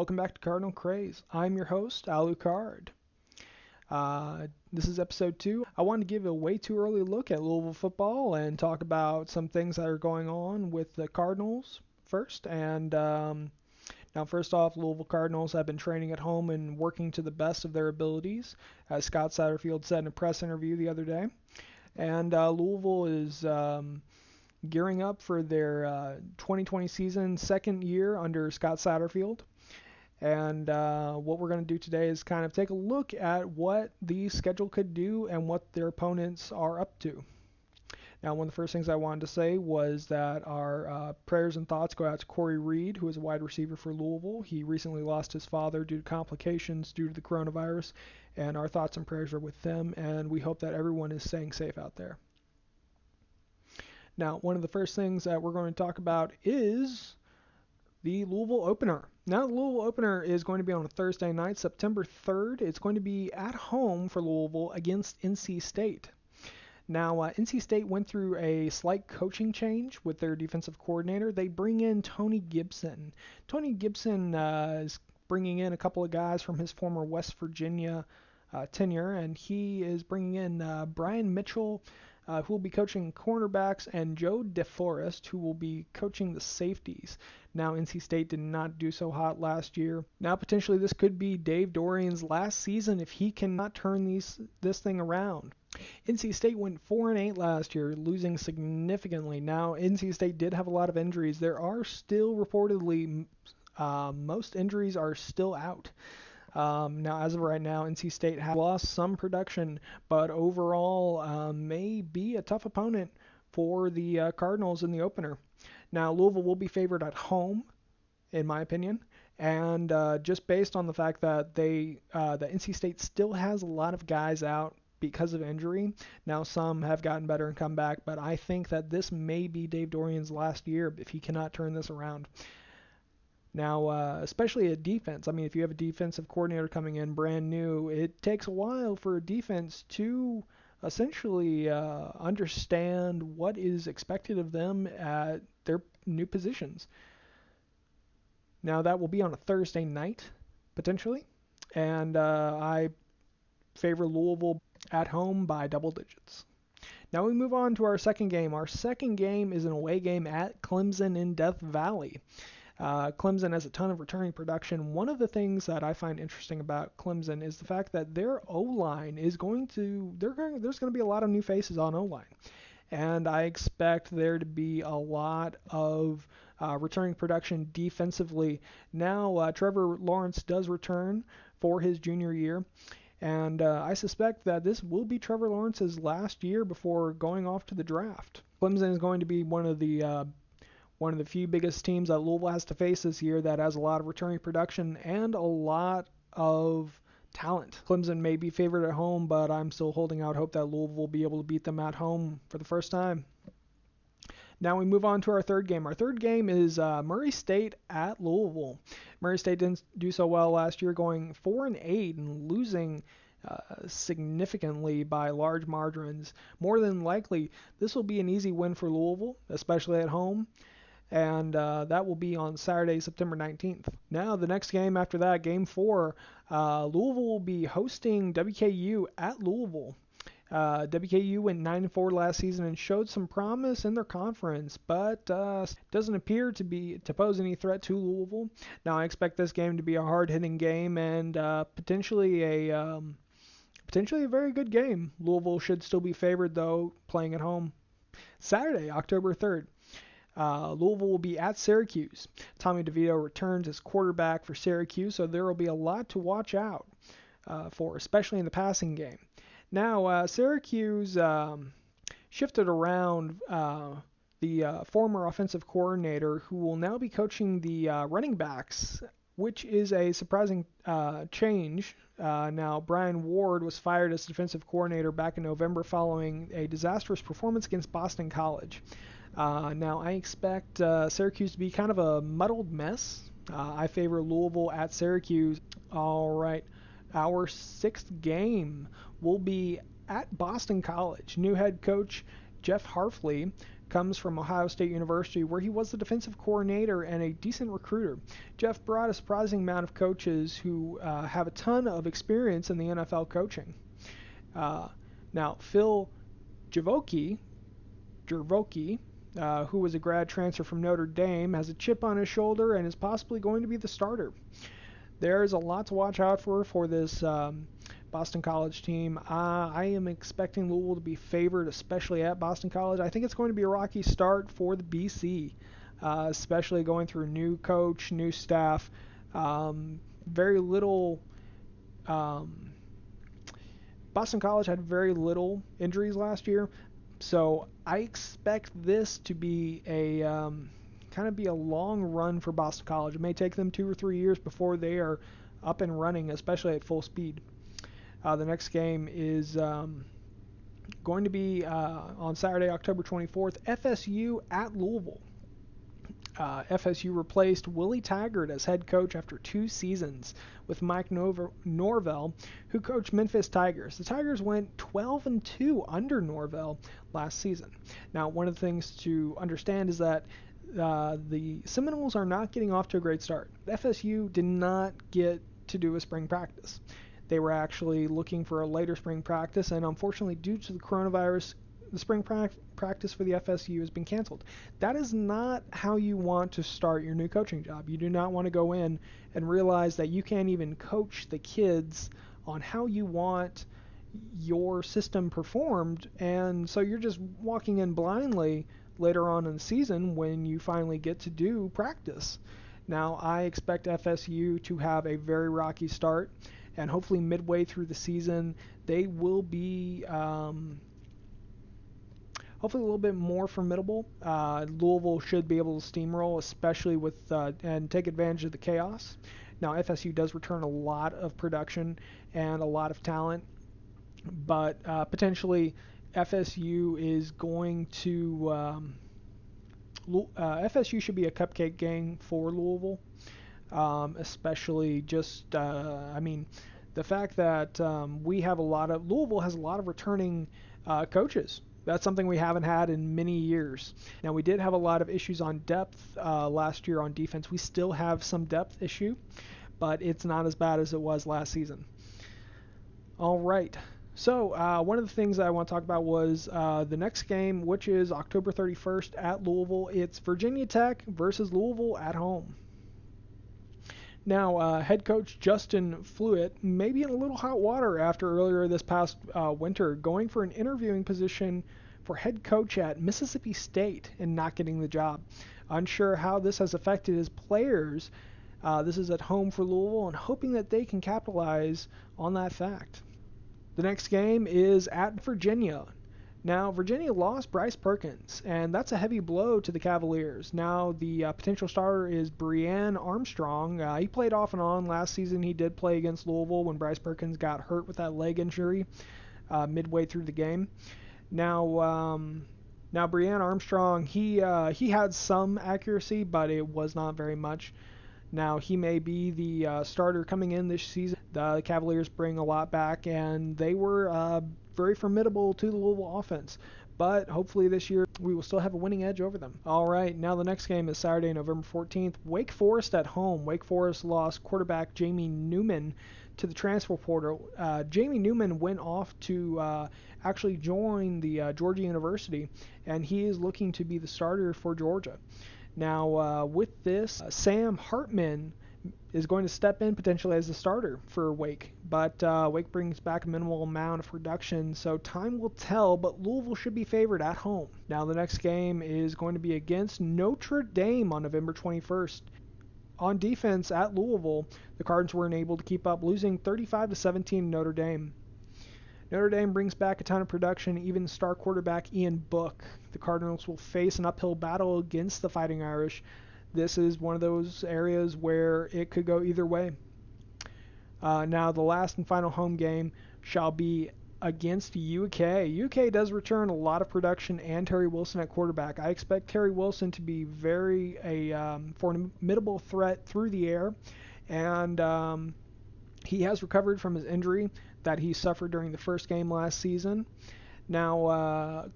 Welcome back to Cardinal Craze. I'm your host, Alucard. This is episode 2. I wanted to give a way too early look at Louisville football and talk about some things that are going on with the Cardinals first. Now, first off, Louisville Cardinals have been training at home and working to the best of their abilities, as Scott Satterfield said in a press interview the other day. And Louisville is gearing up for their 2020 season, second year under Scott Satterfield. And what we're going to do today is kind of take a look at what the schedule could do and what their opponents are up to. Now, one of the first things I wanted to say was that our prayers and thoughts go out to Corey Reed, who is a wide receiver for Louisville. He recently lost his father due to complications due to the coronavirus, and our thoughts and prayers are with them, and we hope that everyone is staying safe out there. Now, one of the first things that we're going to talk about is the Louisville opener. Now, the Louisville opener is going to be on a Thursday night, September 3rd. It's going to be at home for Louisville against NC State. Now, NC State went through a slight coaching change with their defensive coordinator. They bring in Tony Gibson. Tony Gibson is bringing in a couple of guys from his former West Virginia tenure, and he is bringing in Brian Mitchell, who will be coaching cornerbacks, and Joe DeForest, who will be coaching the safeties. Now, NC State did not do so hot last year. Now, potentially, this could be Dave Dorian's last season if he cannot turn this thing around. NC State went 4-8 last year, losing significantly. Now, NC State did have a lot of injuries. There are still reportedly most injuries are still out. Now, as of right now, NC State has lost some production, but overall may be a tough opponent for the Cardinals in the opener. Now, Louisville will be favored at home, in my opinion, and just based on the fact that that NC State still has a lot of guys out because of injury. Now, some have gotten better and come back, but I think that this may be Dave Dorian's last year if he cannot turn this around. Now, especially a defense. I mean, if you have a defensive coordinator coming in brand new, it takes a while for a defense to essentially understand what is expected of them at their new positions. Now, that will be on a Thursday night, potentially, and I favor Louisville at home by double digits. Now we move on to our second game. Our second game is an away game at Clemson in Death Valley. Clemson has a ton of returning production. One of the things that I find interesting about Clemson is the fact that their O-line is there's going to be a lot of new faces on O-line. And I expect there to be a lot of returning production defensively. Now, Trevor Lawrence does return for his junior year. And I suspect that this will be Trevor Lawrence's last year before going off to the draft. Clemson is going to be one of the few biggest teams that Louisville has to face this year that has a lot of returning production and a lot of talent. Clemson may be favored at home, but I'm still holding out hope that Louisville will be able to beat them at home for the first time. Now we move on to our third game. Our third game is Murray State at Louisville. Murray State didn't do so well last year, going 4-8 and losing significantly by large margins. More than likely, this will be an easy win for Louisville, especially at home. And that will be on Saturday, September 19th. Now, the next game after that, Game 4, Louisville will be hosting WKU at Louisville. WKU went 9-4 last season and showed some promise in their conference, but doesn't appear to pose any threat to Louisville. Now, I expect this game to be a hard-hitting game and potentially a very good game. Louisville should still be favored, though, playing at home. Saturday, October 3rd. Louisville will be at Syracuse. Tommy DeVito returns as quarterback for Syracuse, so there will be a lot to watch out for, especially in the passing game. Now, Syracuse shifted around the former offensive coordinator who will now be coaching the running backs, which is a surprising change. Now, Brian Ward was fired as defensive coordinator back in November following a disastrous performance against Boston College. Now, I expect Syracuse to be kind of a muddled mess. I favor Louisville at Syracuse. All right. Our sixth game will be at Boston College. New head coach Jeff Harfley comes from Ohio State University, where he was the defensive coordinator and a decent recruiter. Jeff brought a surprising amount of coaches who have a ton of experience in the NFL coaching. Now, Phil Javoki, who was a grad transfer from Notre Dame, has a chip on his shoulder and is possibly going to be the starter. There's a lot to watch out for this Boston College team. I am expecting Louisville to be favored, especially at Boston College. I think it's going to be a rocky start for the BC, especially going through new coach, new staff. Very little. Boston College had very little injuries last year, so I expect this to be a kind of be a long run for Boston College. It may take them 2 or 3 years before they are up and running, especially at full speed. The next game is going to be on Saturday, October 24th, FSU at Louisville. FSU replaced Willie Taggart as head coach after 2 seasons with Mike Norvell, who coached Memphis Tigers. The Tigers went 12-2 under Norvell last season. Now, one of the things to understand is that the Seminoles are not getting off to a great start. FSU did not get to do a spring practice. They were actually looking for a later spring practice, and unfortunately, due to the coronavirus, the spring practice for the FSU has been canceled. That is not how you want to start your new coaching job. You do not want to go in and realize that you can't even coach the kids on how you want your system performed, and so you're just walking in blindly later on in the season when you finally get to do practice. Now, I expect FSU to have a very rocky start, and hopefully midway through the season, they will be hopefully a little bit more formidable. Louisville should be able to steamroll, especially with and take advantage of the chaos. Now, FSU does return a lot of production and a lot of talent, but potentially FSU is going to FSU should be a cupcake game for Louisville, especially just the fact that Louisville has a lot of returning coaches. That's something we haven't had in many years. Now, we did have a lot of issues on depth last year on defense. We still have some depth issue, but it's not as bad as it was last season. All right. So one of the things I want to talk about was the next game, which is October 31st at Louisville. It's Virginia Tech versus Louisville at home. Now, head coach Justin Fluitt may be in a little hot water after earlier this past winter going for an interviewing position for head coach at Mississippi State and not getting the job. Unsure how this has affected his players. This is at home for Louisville and hoping that they can capitalize on that fact. The next game is at Virginia. Now, Virginia lost Bryce Perkins, and that's a heavy blow to the Cavaliers. Now, the potential starter is Brian Armstrong. He played off and on last season. He did play against Louisville when Bryce Perkins got hurt with that leg injury midway through the game. Now Brian Armstrong, he had some accuracy, but it was not very much. Now, he may be the starter coming in this season. The Cavaliers bring a lot back, and they were very formidable to the Louisville offense. But hopefully this year we will still have a winning edge over them. All right, now the next game is Saturday, November 14th. Wake Forest at home. Wake Forest lost quarterback Jamie Newman to the transfer portal. Jamie Newman went off to actually join the Georgia University, and he is looking to be the starter for Georgia. Now, with this, Sam Hartman is going to step in potentially as the starter for Wake, but Wake brings back a minimal amount of production, so time will tell, but Louisville should be favored at home. Now, the next game is going to be against Notre Dame on November 21st. On defense at Louisville, the Cardinals weren't able to keep up, losing 35-17 Notre Dame. Notre Dame brings back a ton of production, even star quarterback Ian Book. The Cardinals will face an uphill battle against the Fighting Irish. This is one of those areas where it could go either way. Now, the last and final home game shall be against UK. UK does return a lot of production and Terry Wilson at quarterback. I expect Terry Wilson to be a formidable threat through the air, and he has recovered from his injury that he suffered during the first game last season. Now,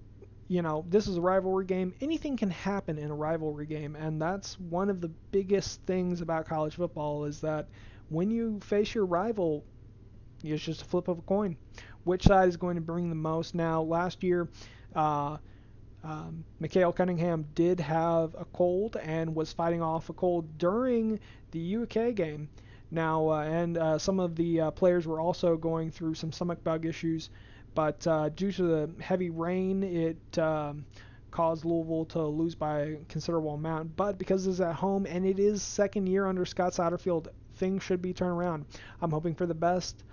this is a rivalry game. Anything can happen in a rivalry game, and that's one of the biggest things about college football is that when you face your rival, it's just a flip of a coin. Which side is going to bring the most? Now, last year, uh, Mikhail Cunningham did have a cold and was fighting off a cold during the UK game. Now, and some of the players were also going through some stomach bug issues, but due to the heavy rain, it caused Louisville to lose by a considerable amount. But because it's at home and it is second year under Scott Satterfield, things should be turned around. I'm hoping for the best.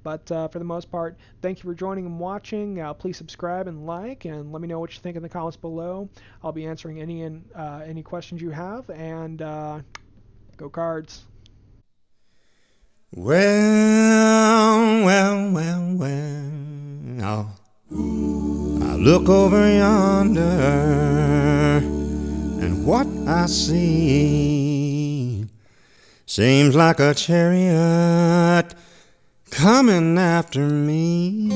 But for the most part, thank you for joining and watching. Please subscribe and like, and let me know what you think in the comments below. I'll be answering any questions you have, and go Cards. Well, well, well, well. I look over yonder, and what I see seems like a chariot coming after me.